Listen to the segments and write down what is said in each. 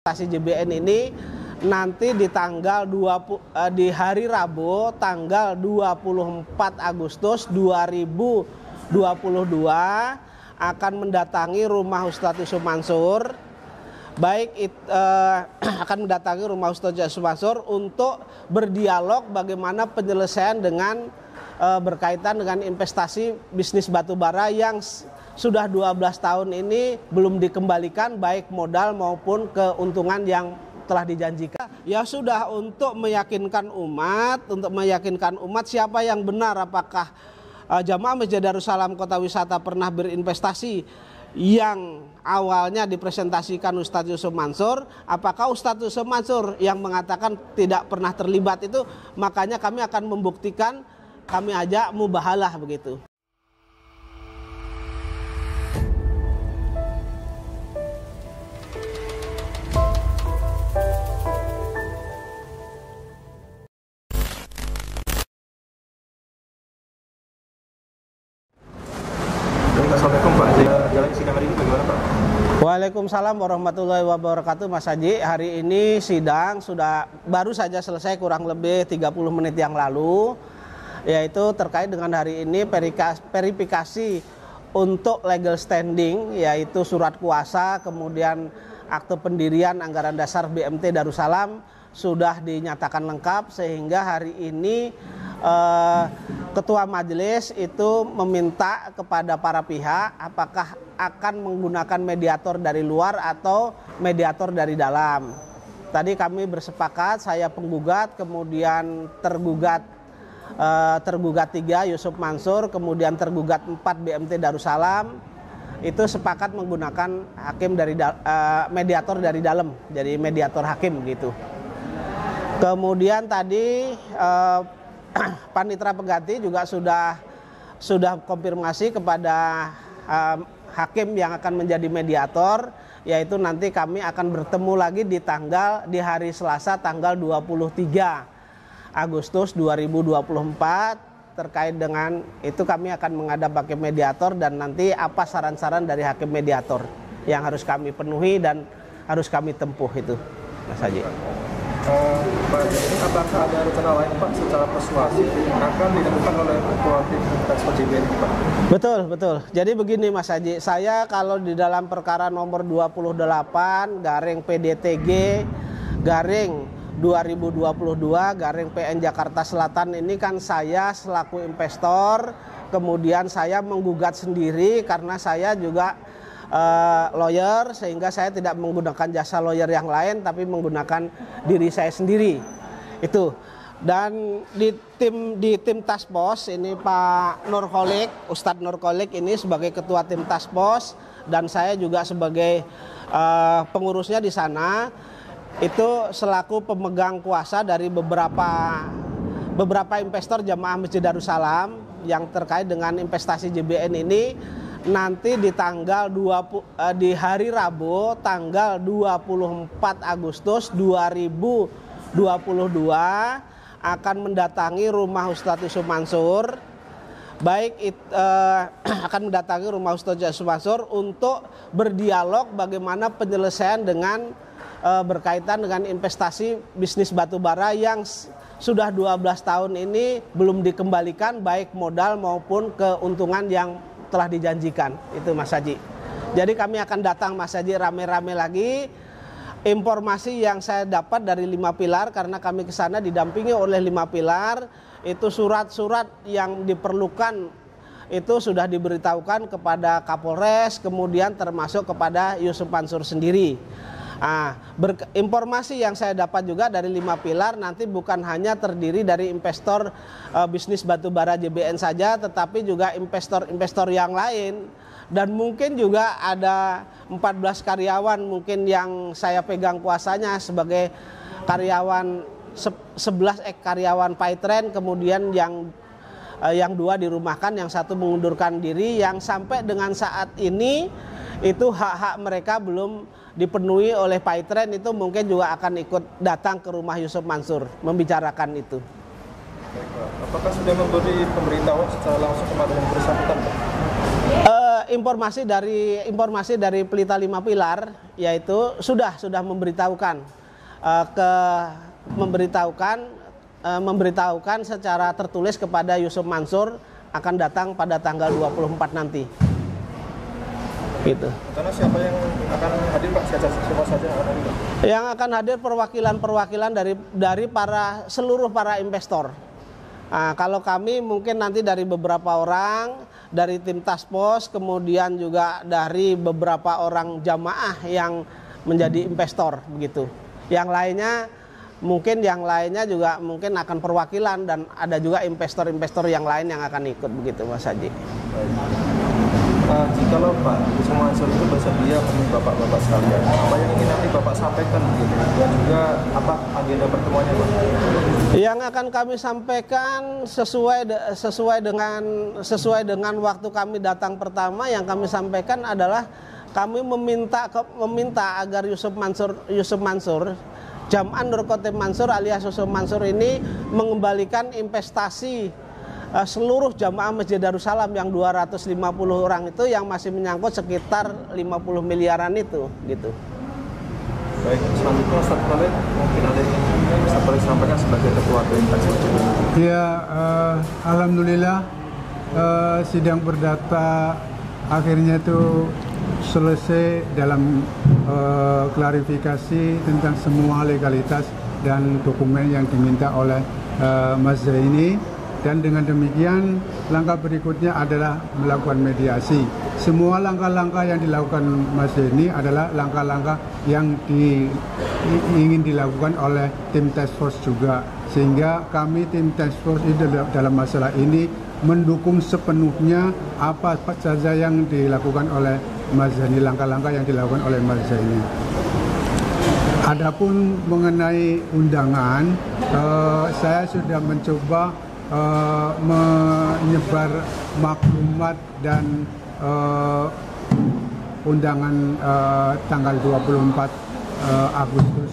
Investasi JBN ini nanti di tanggal di hari Rabu tanggal 24 Agustus 2022 akan mendatangi rumah Ustadz Yusuf Mansur. Akan mendatangi rumah Ustadz Yusuf Mansur untuk berdialog bagaimana penyelesaian dengan berkaitan dengan investasi bisnis batubara yang sudah 12 tahun ini belum dikembalikan baik modal maupun keuntungan yang telah dijanjikan. Ya sudah, untuk meyakinkan umat siapa yang benar, apakah Jamaah Masjid Darussalam Kota Wisata pernah berinvestasi yang awalnya dipresentasikan Ustadz Yusuf Mansur, apakah Ustadz Yusuf Mansur yang mengatakan tidak pernah terlibat itu. Makanya kami akan membuktikan, kami ajak mubahalah begitu. Assalamualaikum Pak. Jalan sidang hari ini bagaimana Pak? Waalaikumsalam warahmatullahi wabarakatuh Mas Haji. Hari ini sidang baru saja selesai kurang lebih 30 menit yang lalu, yaitu terkait dengan hari ini verifikasi untuk legal standing, yaitu surat kuasa, kemudian akte pendirian anggaran dasar BMT Darussalam sudah dinyatakan lengkap, sehingga hari ini Ketua Majelis itu meminta kepada para pihak apakah akan menggunakan mediator dari luar atau mediator dari dalam. Tadi kami bersepakat, saya penggugat, kemudian tergugat 3 Yusuf Mansur, kemudian tergugat 4 BMT Darussalam, itu sepakat menggunakan mediator dari dalam, jadi mediator hakim gitu. Kemudian tadi Panitera pengganti juga sudah konfirmasi kepada hakim yang akan menjadi mediator, yaitu nanti kami akan bertemu lagi di hari Selasa tanggal 23 Agustus 2024. Terkait dengan itu kami akan menghadap hakim mediator, dan nanti apa saran-saran dari hakim mediator yang harus kami penuhi dan harus kami tempuh itu, Mas Haji. Pak, ini apakah ada rencana lain Pak secara persuasif akan dilakukan oleh Ketua Tim Transport JBN Pak? Betul. Jadi begini Mas Haji, saya kalau di dalam perkara nomor 28 garing PDTG garing 2022 garing PN Jakarta Selatan ini kan saya selaku investor, kemudian saya menggugat sendiri karena saya juga lawyer, sehingga saya tidak menggunakan jasa lawyer yang lain tapi menggunakan diri saya sendiri itu. Dan di tim task force ini Pak Nurholik, Ustadz Nurholik ini sebagai ketua tim task force, dan saya juga sebagai pengurusnya di sana, itu selaku pemegang kuasa dari beberapa investor Jamaah Masjid Darussalam yang terkait dengan investasi JBN ini. Nanti di di hari Rabu tanggal 24 Agustus 2022 akan mendatangi rumah Ustadz Yusuf Mansur. Akan mendatangi rumah Ustadz Yusuf Mansur untuk berdialog bagaimana penyelesaian dengan berkaitan dengan investasi bisnis batubara yang sudah 12 tahun ini belum dikembalikan baik modal maupun keuntungan yang telah dijanjikan itu, Mas Haji. Jadi kami akan datang, Mas Haji, rame-rame lagi. Informasi yang saya dapat dari 5 pilar, karena kami ke sana didampingi oleh 5 pilar, itu surat-surat yang diperlukan itu sudah diberitahukan kepada Kapolres, kemudian termasuk kepada Yusuf Mansur sendiri. Informasi yang saya dapat juga dari 5 pilar nanti bukan hanya terdiri dari investor bisnis batubara JBN saja, tetapi juga investor-investor yang lain, dan mungkin juga ada 14 karyawan mungkin yang saya pegang kuasanya sebagai karyawan, 11 karyawan Paytren, kemudian yang 2 dirumahkan, yang 1 mengundurkan diri, yang sampai dengan saat ini itu hak-hak mereka belum dipenuhi oleh Paytren, itu mungkin juga akan ikut datang ke rumah Yusuf Mansur membicarakan itu. Apakah sudah memberi pemberitahuan secara langsung kepada yang bersangkutan? informasi dari Pelita Lima Pilar, yaitu sudah memberitahukan memberitahukan secara tertulis kepada Yusuf Mansur akan datang pada tanggal 24 nanti. Gitu. Karena siapa yang akan hadir Pak? Siapa saja yang akan hadir Pak? Yang akan hadir perwakilan dari seluruh para investor. Nah, kalau kami mungkin nanti dari beberapa orang, dari tim task force, kemudian juga dari beberapa orang jamaah yang menjadi investor begitu. Yang lainnya juga mungkin akan perwakilan, dan ada juga investor-investor yang lain yang akan ikut begitu, Mas Haji. Jikalau Pak Yusuf Mansur itu bersedia menemui bapak-bapak sekalian, apa yang ingin nanti Bapak sampaikan begitu, dan juga apa agenda pertemuannya Pak? Yang akan kami sampaikan sesuai dengan waktu kami datang pertama, yang kami sampaikan adalah kami meminta agar Yusuf Mansur Jam'an Nur Khatib Mansur alias Yusuf Mansur ini mengembalikan investasi seluruh jamaah Masjid Darussalam yang 250 orang itu, yang masih menyangkut sekitar 50 miliaran itu gitu. Baik, selanjutnya Ustaz Khalid, mungkin ada yang Ustaz Khalid sampaikan sebagai ketua tim task force. Ya, alhamdulillah sidang perdata akhirnya itu selesai dalam klarifikasi tentang semua legalitas dan dokumen yang diminta oleh Mas Zaini. Dan dengan demikian langkah berikutnya adalah melakukan mediasi. Semua langkah-langkah yang dilakukan Mas Zaini adalah langkah-langkah yang ingin dilakukan oleh tim task force juga. Sehingga kami tim task force dalam masalah ini mendukung sepenuhnya apa saja yang dilakukan oleh Mas Zaini, langkah-langkah yang dilakukan oleh Mas Zaini. Adapun mengenai undangan, saya sudah mencoba menyebar maklumat dan undangan tanggal 24 Agustus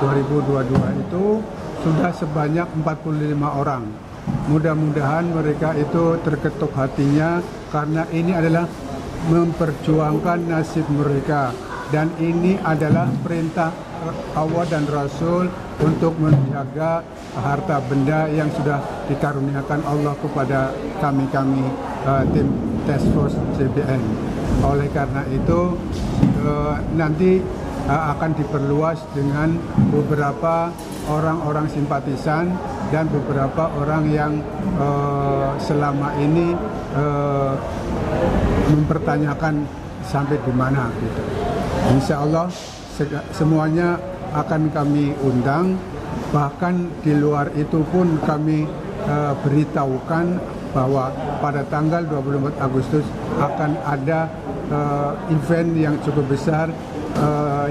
2022 itu sudah sebanyak 45 orang. Mudah-mudahan mereka itu terketuk hatinya, karena ini adalah memperjuangkan nasib mereka, dan ini adalah perintah Allah dan Rasul untuk menjaga harta benda yang sudah dikaruniakan Allah kepada kami tim Task Force JBN. Oleh karena itu nanti akan diperluas dengan beberapa orang-orang simpatisan dan beberapa orang yang selama ini mempertanyakan sampai di mana gitu. Insya Allah semuanya akan kami undang, bahkan di luar itu pun kami beritahukan bahwa pada tanggal 24 Agustus akan ada event yang cukup besar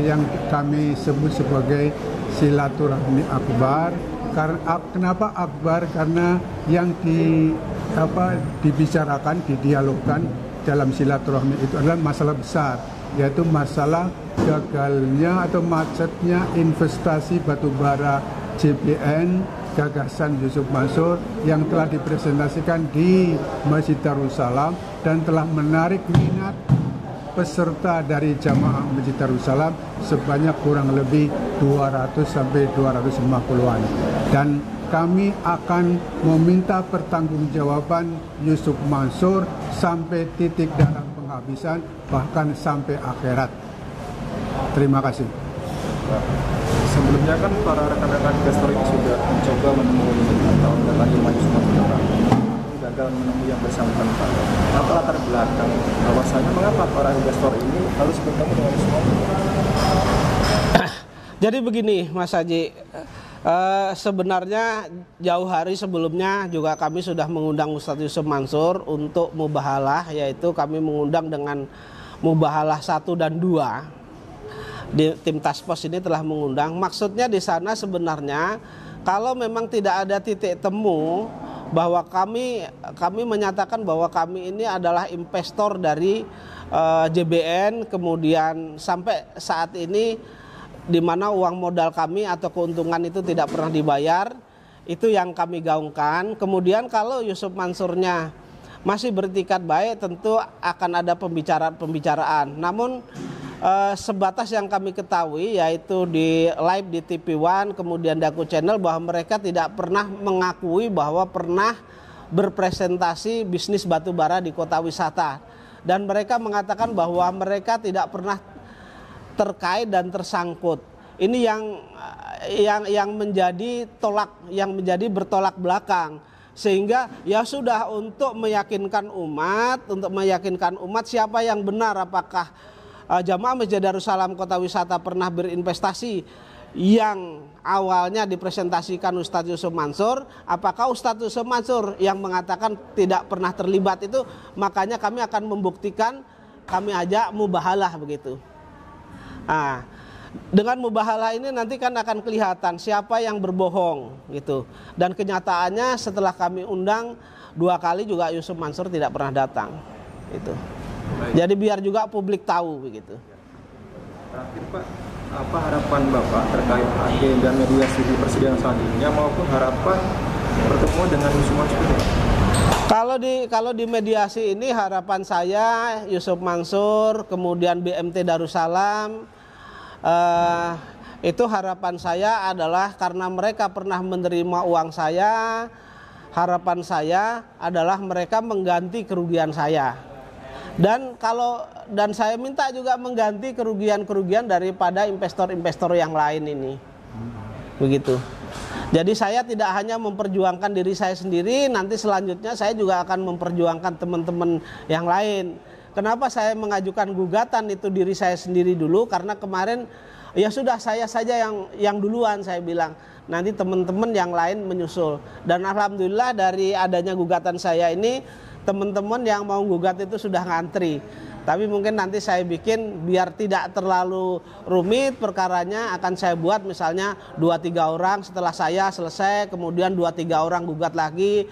yang kami sebut sebagai silaturahmi akbar. Kenapa akbar? Karena yang dibicarakan, didialogkan dalam silaturahmi itu adalah masalah besar, yaitu masalah gagalnya atau macetnya investasi batubara JBN gagasan Yusuf Mansur yang telah dipresentasikan di Masjid Darussalam dan telah menarik minat peserta dari jamaah Masjid Darussalam sebanyak kurang lebih 200 sampai 250-an. Dan kami akan meminta pertanggungjawaban Yusuf Mansur sampai titik darah penghabisan, bahkan sampai akhirat. Terima kasih. Sebelumnya kan para rekan-rekan investor ini sudah mencoba menemui atau mendatangi Yusuf Mansur, gagal menemui yang bersangkutan Pak. Apa latar belakang bahwasanya mengapa para investor ini harus bertemu dengan Yusuf Mansur? Jadi begini, Mas Haji, sebenarnya jauh hari sebelumnya juga kami sudah mengundang Ustadz Yusuf Mansur untuk mubahalah, yaitu kami mengundang dengan mubahalah 1 dan 2. Di tim task force ini telah mengundang. Maksudnya di sana sebenarnya kalau memang tidak ada titik temu bahwa kami menyatakan bahwa kami ini adalah investor dari JBN, kemudian sampai saat ini di mana uang modal kami atau keuntungan itu tidak pernah dibayar, itu yang kami gaungkan. Kemudian kalau Yusuf Mansurnya masih beretikat baik, tentu akan ada pembicaraan. Namun sebatas yang kami ketahui, yaitu di live di TV One, kemudian di Aku Channel, bahwa mereka tidak pernah mengakui bahwa pernah berpresentasi bisnis batu bara di kota wisata. Dan mereka mengatakan bahwa mereka tidak pernah terkait dan tersangkut. Ini yang menjadi bertolak belakang. Sehingga ya sudah, untuk meyakinkan umat siapa yang benar, apakah Jamaah Masjid Darussalam Kota Wisata pernah berinvestasi yang awalnya dipresentasikan Ustadz Yusuf Mansur, apakah Ustadz Yusuf Mansur yang mengatakan tidak pernah terlibat itu. Makanya kami akan membuktikan, kami ajak mubahalah begitu. Nah, dengan mubahalah ini nanti kan akan kelihatan siapa yang berbohong gitu. Dan kenyataannya setelah kami undang 2 kali juga Yusuf Mansur tidak pernah datang gitu. Jadi biar juga publik tahu begitu. Terakhir Pak, apa harapan Bapak terkait agenda mediasi di persidangan selanjutnya maupun harapan bertemu dengan Yusuf Mansur? Kalau di mediasi ini harapan saya Yusuf Mansur, kemudian BMT Darussalam, itu harapan saya adalah karena mereka pernah menerima uang saya, harapan saya adalah mereka mengganti kerugian saya. Dan saya minta juga mengganti kerugian-kerugian daripada investor-investor yang lain ini. Begitu. Jadi saya tidak hanya memperjuangkan diri saya sendiri, nanti selanjutnya saya juga akan memperjuangkan teman-teman yang lain. Kenapa saya mengajukan gugatan itu diri saya sendiri dulu? Karena kemarin ya sudah, saya saja yang duluan, saya bilang. Nanti teman-teman yang lain menyusul. Dan alhamdulillah dari adanya gugatan saya ini, teman-teman yang mau gugat itu sudah ngantri. Tapi mungkin nanti saya bikin biar tidak terlalu rumit perkaranya, akan saya buat misalnya 2-3 orang setelah saya selesai, kemudian 2-3 orang gugat lagi.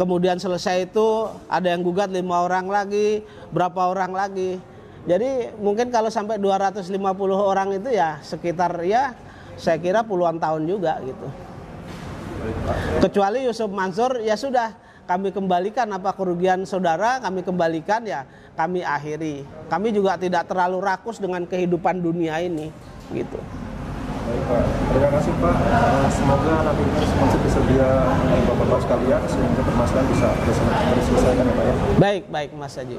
Kemudian selesai itu ada yang gugat 5 orang lagi, berapa orang lagi. Jadi mungkin kalau sampai 250 orang itu ya sekitar, ya saya kira puluhan tahun juga gitu. Kecuali Yusuf Mansur, ya sudah, kami kembalikan apa kerugian saudara, kami kembalikan, ya kami akhiri. Kami juga tidak terlalu rakus dengan kehidupan dunia ini gitu. Baik Pak, terima kasih Pak. Semoga nanti masih bersedia Bapak-Bapak sekalian sehingga permasalahan bisa diselesaikan ya Pak ya. Baik Mas Haji.